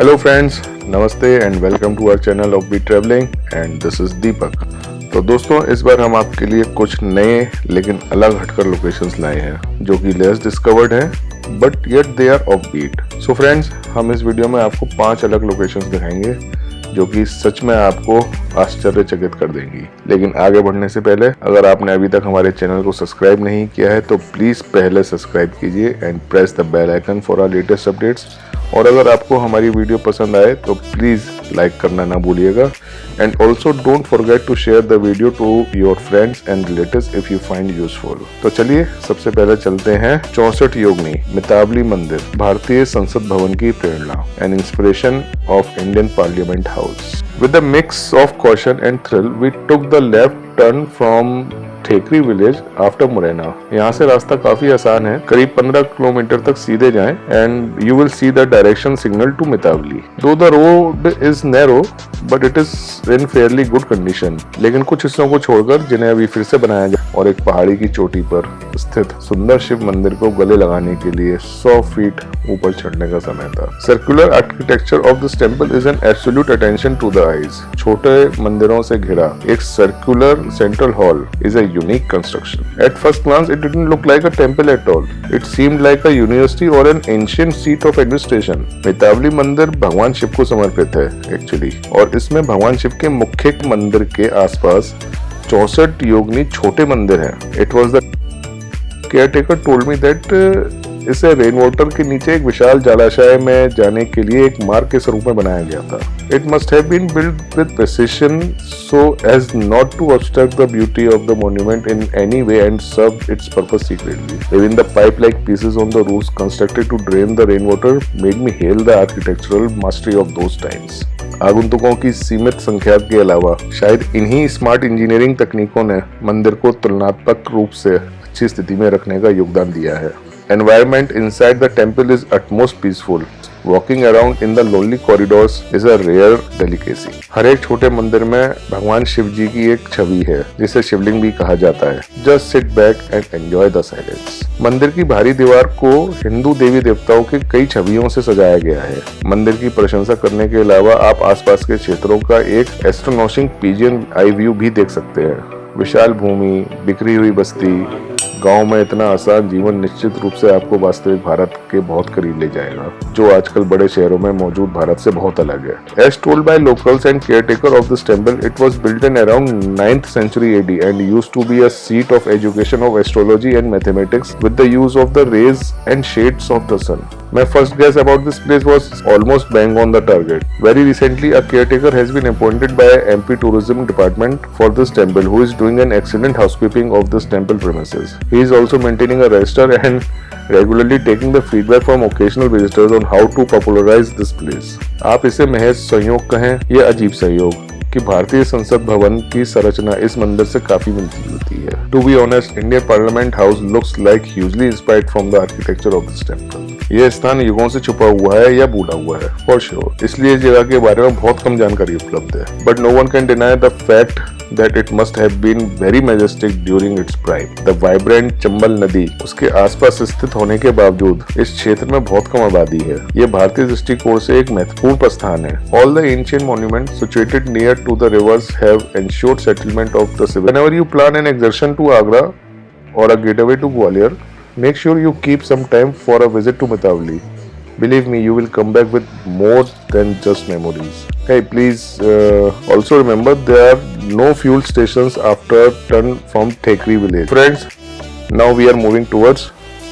Hello friends, namaste and welcome to our channel of B travelling and this is Deepak. तो दोस्तों, इस बार हम आपके लिए कुछ नए लेकिन अलग हटकर लोकेशंस लाए हैं जो कि लेस डिस्कवर्ड हैं but yet they are off beat. So friends, हम इस वीडियो में आपको 5 अलग लोकेशंस दिखाएंगे जो कि सच में आपको आश्चर्यचकित कर देंगी। लेकिन आगे बढ़ने से पहले अगर आपने अभी तक हमारे चैनल को सब्सक्राइब नहीं किया है तो प्लीज पहले सब्सक्राइब कीजिए and press the bell icon for our latest updates. और अगर आपको हमारी वीडियो पसंद आए तो प्लीज लाइक करना ना भूलिएगा and also don't forget to share the video to your friends and relatives if you find useful. तो चलिए सबसे पहले चलते हैं 64 योगिनी मितावली मंदिर, भारतीय संसद भवन की प्रेरणा and inspiration of Indian parliament house. With a mix of caution and thrill, we took the left turn from Thekri village after Morena. यहाँ से रास्ता काफी आसान है, करीब 15 किलोमीटर तक सीधे जाएं and you will see the direction signal to Mitawali. Though the road is narrow but it is in fairly good condition, लेकिन कुछ हिस्सों को छोड़कर जिन्हें अभी फिर से बनाया जाए और एक पहाड़ी की चोटी पर स्थित सुंदर शिव मंदिर को गले लगाने के लिए 100 फीट ऊपर चढ़ने का समय था। Circular architecture of this temple is an absolute attention to the eyes. छोटे मंदिरों से घिरा एक circular central hall is a unique construction. At first glance, it didn't look like a temple at all. It seemed like a university or an ancient seat of administration. Mitawali मंदिर भगवान शिव को समर्पित है एक्चुअली, और इसमें भगवान शिव के मुख्य मंदिर के आसपास 64 योगिनी छोटे मंदिर हैं। It was the caretaker told me that इसे रेन वाटर के नीचे एक विशाल जलाशय में जाने के लिए एक मार्ग के स्वरूप में बनाया गया था। It must have been built with precision so as not to obstruct the beauty of the monument in any way and serve its purpose secretly. Even the pipe-like pieces on the roofs constructed to drain the rainwater made me hail the architectural mastery of those times. आगंतुकों की सीमित संख्या के अलावा शायद इन्हीं smart engineering तकनीकों ने मंदिर को तुलनात्मक रूप से अच्छी स्थिति में रखने का योगदान दिया है। Environment inside the temple is utmost peaceful. Walking around in the lonely corridors is a rare delicacy. हर एक छोटे मंदिर में भगवान शिव जी की एक छवि है जिसे शिवलिंग भी कहा जाता है। Just sit back and enjoy the silence. मंदिर की बाहरी दीवार को हिंदू देवी देवताओं की कई छवियों से सजाया गया है। मंदिर की प्रशंसा करने के अलावा आप आसपास के क्षेत्रों का एक एस्ट्रोनॉटिक पिजियन आई व्यू भी देख सकते हैं। विशाल भूमि, बिखरी हुई बस्ती, गांव में इतना आसान जीवन निश्चित रूप से आपको वास्तविक भारत के बहुत करीब ले जाएगा, जो आजकल बड़े शहरों में मौजूद भारत से बहुत अलग है। As told by locals and caretaker of this temple, it was built in around 9th century AD and used to be a seat of education of astrology and mathematics with the use of the rays and shades of the sun. My first guess about this place was almost bang on the target. Very recently, a caretaker has been appointed by MP Tourism Department for this temple, who is doing an excellent housekeeping of this temple premises. He is also maintaining a register and regularly taking the feedback from occasional visitors on how to popularize this place. आप इसे महज संयोग कहें या अजीब संयोग कि भारतीय संसद भवन की संरचना इस मंदिर से काफी मिलती जुलती है। To be honest, Indian Parliament House looks like hugely inspired from the architecture of this temple. यह स्थान युगों से छुपा हुआ है या बूढ़ा हुआ है, for sure. इसलिए इस जगह के बारे में बहुत कम जानकारी उपलब्ध है। But no one can deny the fact that it must have been very majestic during its prime. The vibrant Chambal नदी उसके आसपास स्थित होने के बावजूद इस क्षेत्र में बहुत कम आबादी है। ये भारतीय दृष्टिकोण से एक महत्वपूर्ण प्रस्थान है। All the ancient monuments situated near to the rivers have ensured settlement of the civil. Whenever you plan an excursion to Agra or a getaway to Gwalior, make sure you keep some time for a visit to Mitavli. Believe me, you will come back with more than just memories. Hey, please also remember there are no fuel stations after turn from Thekri village. Friends, now we are moving towards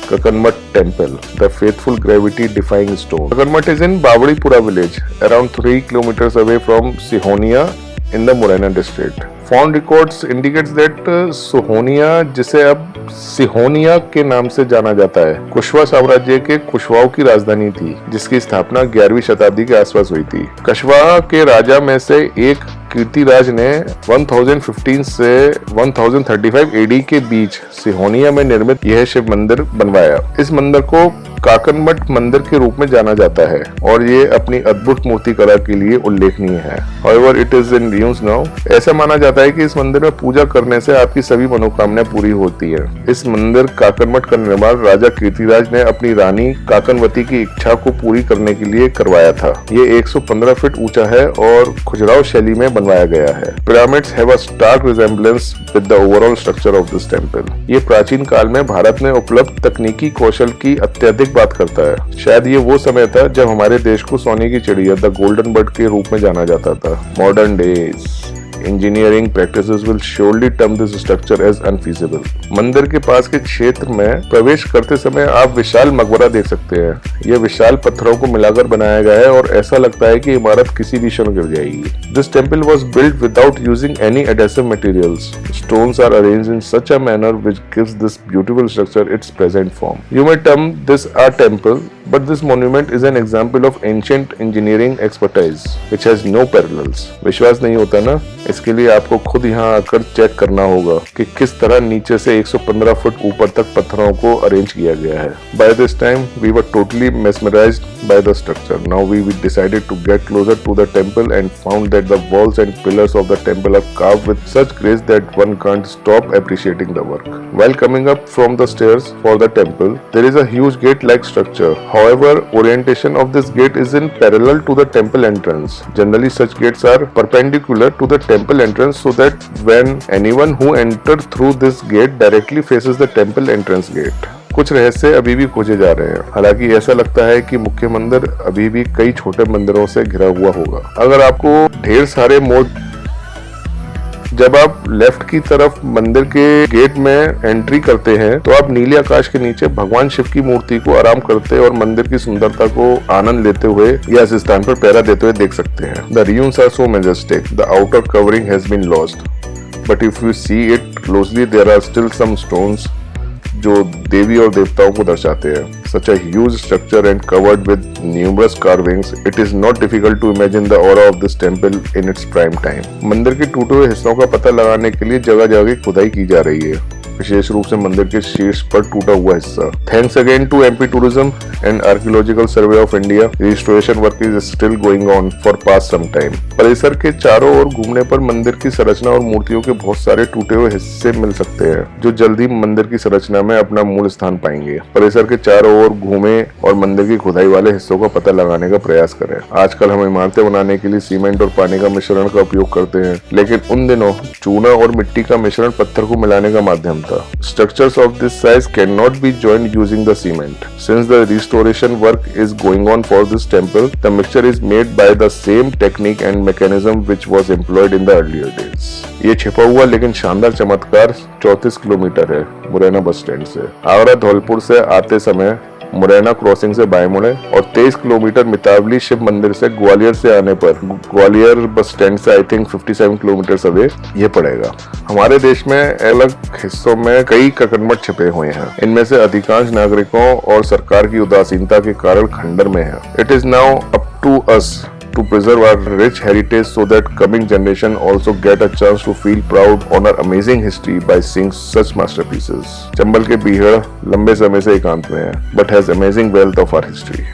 Kakanmat temple, the faithful gravity-defying stone. Kakanmat is in Bawalipura village, around 3 kilometers away from Sihonia in the Morena district. Found records indicates that Sohonia, जिसे अब सिहोनिया के नाम से जाना जाता है, कुशवा साम्राज्य के कुशवाओं की राजधानी थी, जिसकी स्थापना 11वीं शताब्दी के आसपास हुई थी। कशवा के राजा में से एक कीर्तिराज ने 1015 से 1035 एडी के बीच सिहोनिया में निर्मित यह शिव मंदिर बनवाया। इस मंदिर को काकनमठ मंदिर के रूप में जाना जाता है और ये अपनी अद्भुत मूर्ति कला के लिए उल्लेखनीय है। However, it is in ruins now। ऐसा माना जाता है कि इस मंदिर में पूजा करने से आपकी सभी मनोकामनाएं पूरी होती है। इस मंदिर काकनमठ का निर्माण राजा कीर्तिराज ने अपनी रानी काकनवती की इच्छा को पूरी करने के लिए करवाया था। ये 115 फीट ऊंचा है और खुजराव शैली में बनवाया गया है। Pyramids have a stark resemblance with the overall structure of this temple. ये प्राचीन काल में भारत में उपलब्ध तकनीकी कौशल की अत्यधिक बात करता है। शायद ये वो समय था जब हमारे देश को सोने की चिड़िया द गोल्डन बर्ड के रूप में जाना जाता था। Modern days engineering practices will surely term this structure as unfeasible। मंदिर के पास के क्षेत्र में प्रवेश करते समय आप विशाल मकबरा देख सकते हैं। यह विशाल पत्थरों को मिलाकर बनाया गया है और ऐसा लगता है कि इमारत किसी भी क्षण गिर जाएगी। This temple was built without using any adhesive materials। Stones are arranged in such a manner which gives this beautiful structure its present form। You may term this a temple, but this monument is an example of ancient engineering expertise which has no parallels। विश्वास नहीं होता ना? इसके लिए आपको खुद यहाँ आकर चेक करना होगा कि किस तरह नीचे से 115 फुट ऊपर तक पत्थरों को अरेंज किया गया है। By this time we were totally mesmerized by the structure। Now we decided to get closer to the temple and found that the walls and pillars of the temple are carved with such grace that one can't stop appreciating the work। While coming up from the stairs for the temple, there is a huge gate-like structure। However, orientation of this gate is in parallel to the temple entrance। Generally, such gates are perpendicular to the temple entrance so that when anyone who enters through this gate directly faces the temple entrance gate। कुछ रहस्य अभी भी खोजे जा रहे हैं। हालांकि ऐसा लगता है कि मुख्य मंदिर अभी भी कई छोटे मंदिरों से घिरा हुआ होगा। अगर आपको ढेर सारे मोड़ जब आप लेफ्ट की तरफ मंदिर के गेट में एंट्री करते हैं तो आप नीले आकाश के नीचे भगवान शिव की मूर्ति को आराम करते और मंदिर की सुंदरता को आनंद लेते हुए या इस स्थान पर पहरा देते हुए देख सकते हैं। The ruins are so majestic। The outer covering has been lost, but if you see it closely, there are still some stones जो देवी और देवताओं को दर्शाते हैं। Such a huge structure and covered with numerous carvings, it is not difficult to imagine the aura of this temple in its prime time। मंदिर के टूटे हुए हिस्सों का पता लगाने के लिए जगह जगह खुदाई की जा रही है, विशेष रूप से मंदिर के शीर्ष पर टूटा हुआ हिस्सा। Thanks again to MP tourism and archaeological survey of India. Restoration work is still going on for past some time. परिसर के चारों ओर घूमने पर मंदिर की संरचना और मूर्तियों के बहुत सारे टूटे हुए हिस्से मिल सकते हैं, जो जल्द ही मंदिर की संरचना में अपना मूल स्थान पाएंगे। परिसर के चारों ओर घूमें और मंदिर की खुदाई वाले हिस्सों का पता लगाने का प्रयास करें। आजकल हम इमारतें बनाने के लिए सीमेंट और पानी का मिश्रण का उपयोग करते हैं, लेकिन उन दिनों चूना और मिट्टी का मिश्रण पत्थर को मिलाने का माध्यम था। Structures of this size cannot be joined using the cement। Since the restoration work is going on for this temple, the mixture is made by the same technique and mechanism which was employed in the earlier days। ये छिपा हुआ लेकिन शानदार चमत्कार 34 kilometre है Morena bus stand से। आगरा धौलपुर से आते समय मुरैना क्रॉसिंग से बाएं मुड़े और 23 किलोमीटर मितावली शिव मंदिर से ग्वालियर से आने पर ग्वालियर बस स्टैंड से आई थिंक 57 किलोमीटर अवे ये पड़ेगा। हमारे देश में अलग हिस्सों में कई काकनमठ छिपे हुए हैं। इनमें से अधिकांश नागरिकों और सरकार की उदासीनता के कारण खंडर में है। It is now up to us to preserve our rich heritage so that coming generation also get a chance to feel proud on our amazing history by seeing such masterpieces। Chambal के बीहड़ लंबे समय से एकांत में है, but has amazing wealth of our history।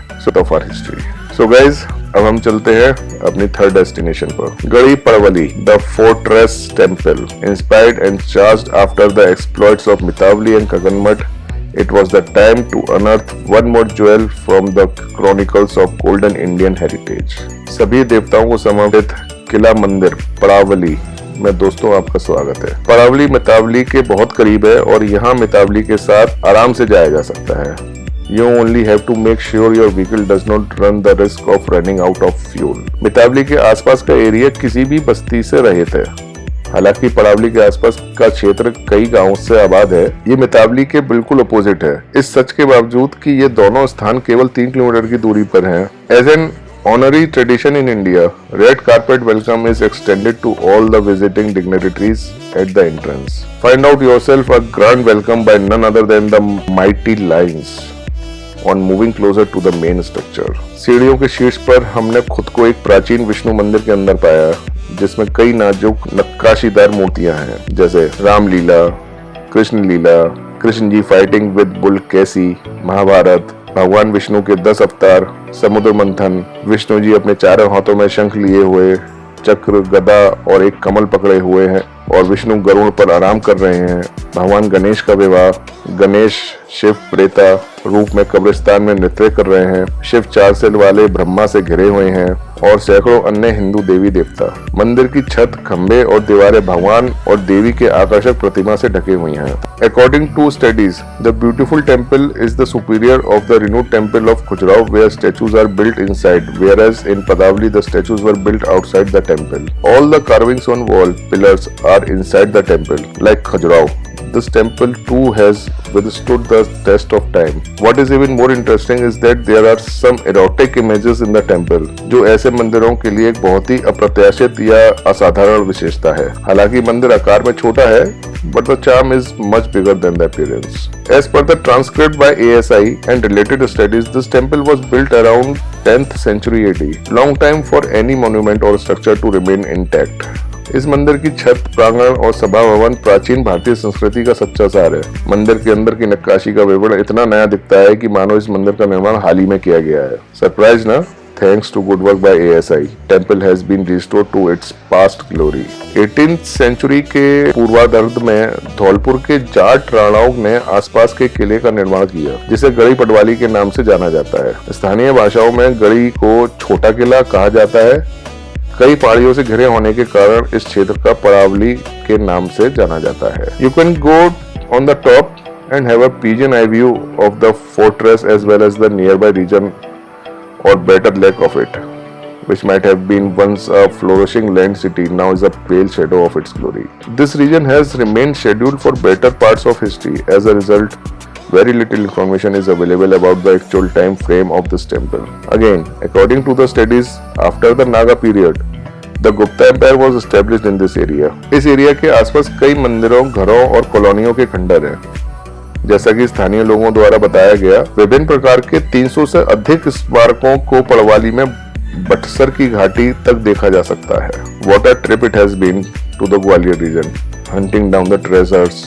So guys, अब हम चलते हैं अपनी थर्ड डेस्टिनेशन पर, Garhi Padavali the fortress temple. Inspired and charged after the exploits of Mitawali and Kakanmath, it was the time to unearth one more jewel from the chronicles of golden Indian heritage। सभी देवताओं को समर्पित किला मंदिर पड़ावली में दोस्तों आपका स्वागत है। पड़ावली मितावली के बहुत करीब है और यहाँ मितावली के साथ आराम से जाया जा सकता है। You only have to make sure your vehicle does not run the risk of running out of fuel। Mitawali के आसपास का एरिया किसी भी बस्ती से रहित है। हालांकि पड़ावली के आसपास का क्षेत्र कई गांवों से आबाद है, ये मितावली के बिल्कुल अपोजिट है। इस सच के बावजूद कि ये दोनों स्थान केवल 3 किलोमीटर की दूरी पर हैं। As an Honorary tradition in India, red carpet welcome is extended to all the visiting dignitaries at the entrance. Find out yourself a grand welcome by none other than the mighty lions on moving closer to the main structure. सीढ़ियों के शीर्ष पर हमने खुद को एक प्राचीन विष्णु मंदिर के अंदर पाया, जिसमें कई नाजुक नक्काशीदार मूर्तियां हैं, जैसे रामलीला, कृष्ण लीला, Krishna ji fighting with bull कैसी, महाभारत, भगवान विष्णु के 10 अवतार, समुद्र मंथन, विष्णु जी अपने चारों हाथों में शंख लिए हुए, चक्र, गदा और एक कमल पकड़े हुए हैं और विष्णु गरुड़ पर आराम कर रहे हैं, भगवान गणेश का विवाह, गणेश शिव प्रेता रूप में कब्रिस्तान में नृत्य कर रहे हैं, शिव 4 सिर वाले ब्रह्मा से घिरे हुए हैं और सैकड़ों अन्य हिंदू देवी देवता। मंदिर की छत, खंबे और दीवारें भगवान और देवी के आकर्षक प्रतिमा से ढकी हुई हैं। According to studies, the beautiful temple is the superior of the renowned temple of Khajuraho, where statues are built inside, whereas in Padavali the statues were built outside the temple. All the carvings on wall pillars are inside the temple, like Khajuraho. This temple too has withstood the test of time. What is even more interesting is that there are some erotic images in the temple, जो ऐसे मंदिरों के लिए एक बहुत ही अप्रत्याशित या असाधारण विशेषता है। हालांकि मंदिर आकार में छोटा है, but the charm is much bigger than the appearance. As per the transcript by ASI and related studies, this temple was built around 10th century AD. Long time for any monument or structure to remain intact. इस मंदिर की छत, प्रांगण और सभा भवन प्राचीन भारतीय संस्कृति का सच्चा सार है। मंदिर के अंदर की नक्काशी का विवरण इतना नया दिखता है कि मानो इस मंदिर का निर्माण हाल ही में किया गया है। सरप्राइज ना? Thanks to good work by ASI, temple has been restored to its past glory. 18th century के पूर्वार्ध में धौलपुर के जाट राणाओं ने आसपास के किले का निर्माण किया, जिसे गढ़ी पटवाली के नाम से जाना जाता है। स्थानीय भाषाओं में गढ़ी को छोटा किला कहा जाता है। कई पहाड़ियों से घिरे होने के कारण इस क्षेत्र का पड़ावली के नाम से जाना जाता है। You can go on the top and have a pigeon eye view of the fortress as well as the nearby region or better lake of it, which might have been once a flourishing land city, now is a pale shadow of its glory. This region has remained scheduled for better parts of history. As a result, very little information is available about the actual time frame of this temple. Again, according to the studies, after the Naga period, the Gupta Empire was established in this area. इस area के आसपास कई मंदिरों, घरों और कॉलोनियों के खंडर हैं। जैसा कि स्थानीय लोगों द्वारा बताया गया, विभिन्न प्रकार के 300 से अधिक स्मारकों को पड़वाली में बटसर की घाटी तक देखा जा सकता है। What a trip it has been to the Gwalior region, hunting down the treasures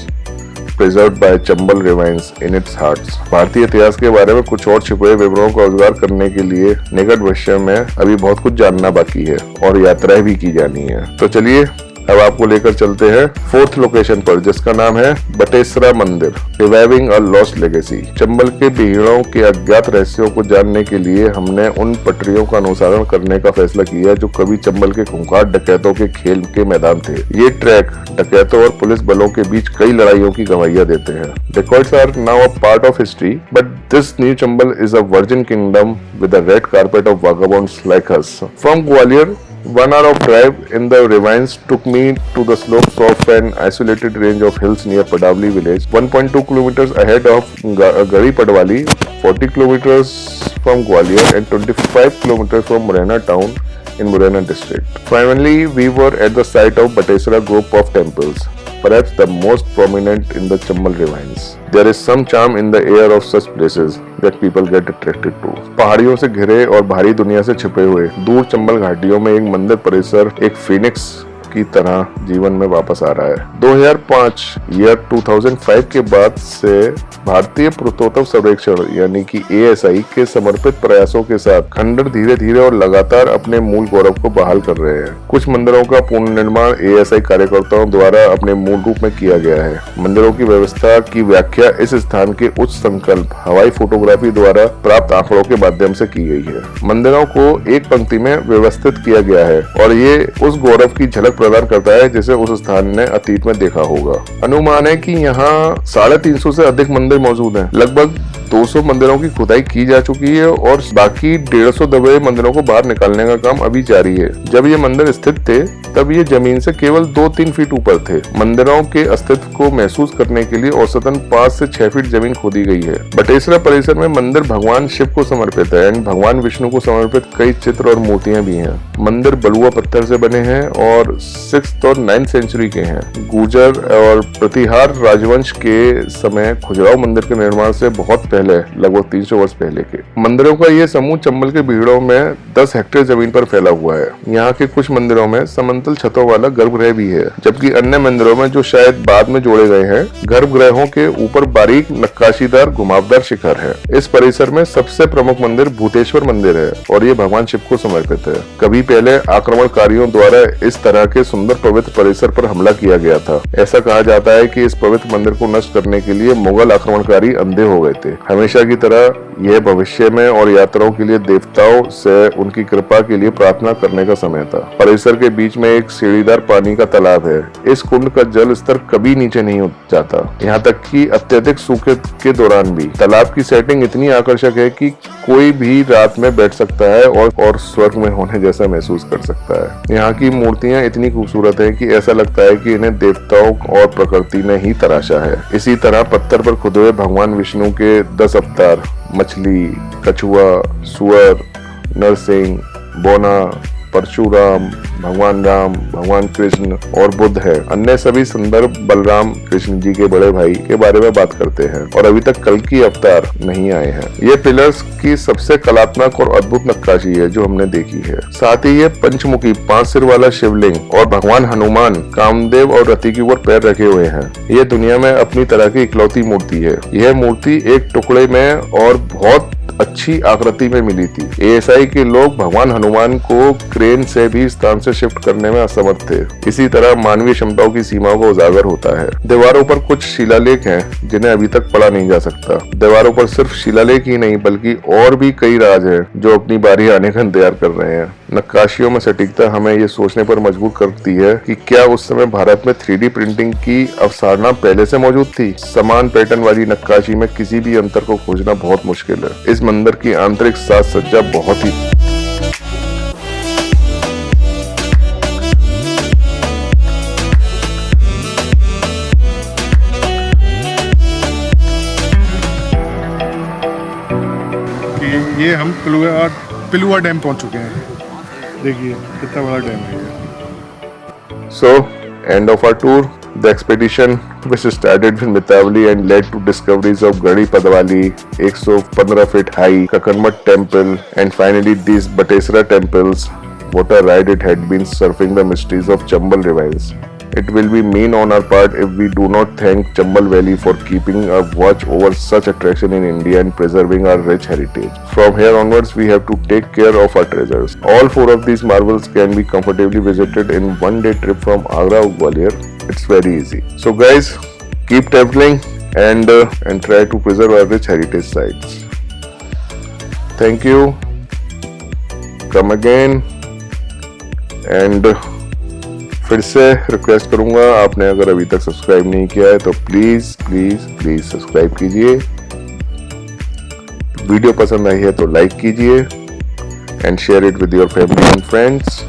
preserved by Chambal ravines in its hearts. भारतीय इतिहास के बारे में कुछ और छिपे विवरणों का उजागर करने के लिए निकट भविष्य में अभी बहुत कुछ जानना बाकी है और यात्राएं भी की जानी है। तो चलिए अब आपको लेकर चलते हैं 4th लोकेशन पर, जिसका नाम है बटेसरा मंदिर, reviving a lost legacy. Chambal के बीहड़ों के अज्ञात रहस्यों को जानने के लिए हमने उन पटरियों का अनुसरण करने का फैसला किया जो कभी चंबल के खूंखार डकैतों के खेल के मैदान थे। ये ट्रैक डकैतों और पुलिस बलों के बीच कई लड़ाइयों की गवाहियां देते हैं। Dacoits are now a part of history, but this new Chambal is a virgin kingdom with a red carpet of vagabonds like us. From Gwalior, 1 hour of drive in the ravines took me to the slopes of an isolated range of hills near Padavali village, 1.2 kilometers ahead of Garhi Padwali, 40 kilometers from Gwalior and 25 kilometers from Morena town in Morena district. Finally, we were at the site of Batesara group of temples, perhaps the most prominent in the Chambal ravines. There is some charm in the air of such places that people get attracted to. पहाड़ियों से घिरे और भारी दुनिया से छिपे हुए दूर चंबल घाटियों में एक मंदिर परिसर एक फिनिक्स की तरह जीवन में वापस आ रहा है। 2005 के बाद से भारतीय पुरातत्व सर्वेक्षण यानी कि ASI के समर्पित प्रयासों के साथ खंडर धीरे धीरे और लगातार अपने मूल गौरव को बहाल कर रहे हैं। कुछ मंदिरों का पुनर्निर्माण ASI कार्यकर्ताओं द्वारा अपने मूल रूप में किया गया है। मंदिरों की व्यवस्था की व्याख्या इस स्थान के उच्च संकल्प हवाई फोटोग्राफी द्वारा प्राप्त आंकड़ों के माध्यम से की गई है। मंदिरों को एक पंक्ति में व्यवस्थित किया गया है और ये उस गौरव की झलक प्रदान करता है जिसे उस स्थान ने अतीत में देखा होगा। अनुमान है कि यहाँ 350 से अधिक मंदिर मौजूद हैं। लगभग 200 मंदिरों की खुदाई की जा चुकी है और बाकी 150 दबे मंदिरों को बाहर निकालने का काम अभी जारी है। जब ये मंदिर स्थित थे तब ये जमीन से केवल 2-3 फीट ऊपर थे। मंदिरों के अस्तित्व को महसूस करने के लिए औसतन 5 से 6 फीट जमीन खोदी गई है। बटेसरा परिसर में मंदिर भगवान शिव को समर्पित है एंड भगवान विष्णु को समर्पित कई चित्र और मूर्तियां भी हैं। मंदिर बलुआ पत्थर से बने हैं और 6th और 9th सेंचुरी के हैं। गुर्जर और प्रतिहार राजवंश के समय खजुराहो मंदिर के निर्माण से बहुत पहले, लगभग 300 वर्ष पहले के। मंदिरों का ये समूह चंबल के भीड़ों में 10 हेक्टेयर जमीन पर फैला हुआ है। यहाँ के कुछ मंदिरों में समतल छतों वाला गर्भगृह भी है, जबकि अन्य मंदिरों में, जो शायद बाद में जोड़े गए हैं, गर्भगृहों के ऊपर बारीक नक्काशीदार घुमावदार शिखर है। इस परिसर में सबसे प्रमुख मंदिर भूतेश्वर मंदिर है और ये भगवान शिव को समर्पित है। कभी पहले आक्रमणकारियों द्वारा इस तरह के सुंदर पवित्र परिसर पर हमला किया गया था। ऐसा कहा जाता है कि इस पवित्र मंदिर को नष्ट करने के लिए मुगल आक्रमणकारी अंधे हो गए थे। हमेशा की तरह यह भविष्य में और यात्राओं के लिए देवताओं से उनकी कृपा के लिए प्रार्थना करने का समय था। परिसर के बीच में एक सीढ़ीदार पानी का तालाब है। इस कुंड का जल स्तर कभी नीचे नहीं जाता, यहाँ तक कि अत्यधिक सूखे के दौरान भी। तालाब की सेटिंग इतनी आकर्षक है कि कोई भी रात में बैठ सकता है और स्वर्ग में होने जैसा महसूस कर सकता है। यहाँ की मूर्तियाँ इतनी खूबसूरत है कि ऐसा लगता है कि इन्हें देवताओं और प्रकृति ने ही तराशा है। इसी तरह पत्थर पर खुदे हुए भगवान विष्णु के 10 अवतार, मछली, कछुआ, सुअर, नरसिंह, बोना, परशुराम, भगवान राम, भगवान कृष्ण और बुद्ध है। अन्य सभी संदर्भ बलराम कृष्ण जी के बड़े भाई के बारे में बात करते हैं और अभी तक कल्कि अवतार नहीं आए हैं। ये पिलर्स की सबसे कलात्मक और अद्भुत नक्काशी है जो हमने देखी है। साथ ही ये पंचमुखी 5 सिर वाला शिवलिंग और भगवान हनुमान कामदेव और रति के ऊपर पैर रखे हुए हैं। ये दुनिया में अपनी तरह की इकलौती मूर्ति है। यह मूर्ति एक टुकड़े में और बहुत अच्छी आकृति में मिली थी। एएसआई के लोग भगवान हनुमान को क्रेन से भी स्थान से शिफ्ट करने में असमर्थ थे। इसी तरह मानवीय क्षमताओं की सीमाओं का उजागर होता है। दीवारों पर कुछ शिलालेख हैं जिन्हें अभी तक पढ़ा नहीं जा सकता। दीवारों पर सिर्फ शिलालेख ही नहीं बल्कि और भी कई राज हैं जो अपनी बारी आने का इंतजार कर रहे हैं। नक्काशियों में सटीकता हमें ये सोचने पर मजबूर करती है कि क्या उस समय भारत में 3D प्रिंटिंग की अवधारणा पहले से मौजूद थी। समान पैटर्न वाली नक्काशी में किसी भी अंतर को खोजना बहुत मुश्किल है। इस मंदिर की आंतरिक साज सज्जा बहुत ही ये हम पिलुआ डैम पहुंच चुके हैं। देखिए कितना बड़ा डैम है ये। So, end of our tour. The expedition which started with Mithavali and led to discoveries of Gadi Padwali, 115 feet high Kakanmat temple and finally these Batesara temples. What a ride it had been surfing the mysteries of Chambal revivals. It will be mean on our part if we do not thank Chambal Valley for keeping a watch over such attraction in India and preserving our rich heritage. From here onwards, we have to take care of our treasures. All 4 of these marvels can be comfortably visited in one-day trip from Agra to Gwalior. It's very easy. So guys, keep traveling and try to preserve our rich heritage sites. Thank you. Come again and फिर से request करूंगा, आपने अगर अभी तक subscribe नहीं किया है तो प्लीज सब्सक्राइब कीजिए। वीडियो पसंद आई है तो लाइक कीजिए and share it with your family and friends.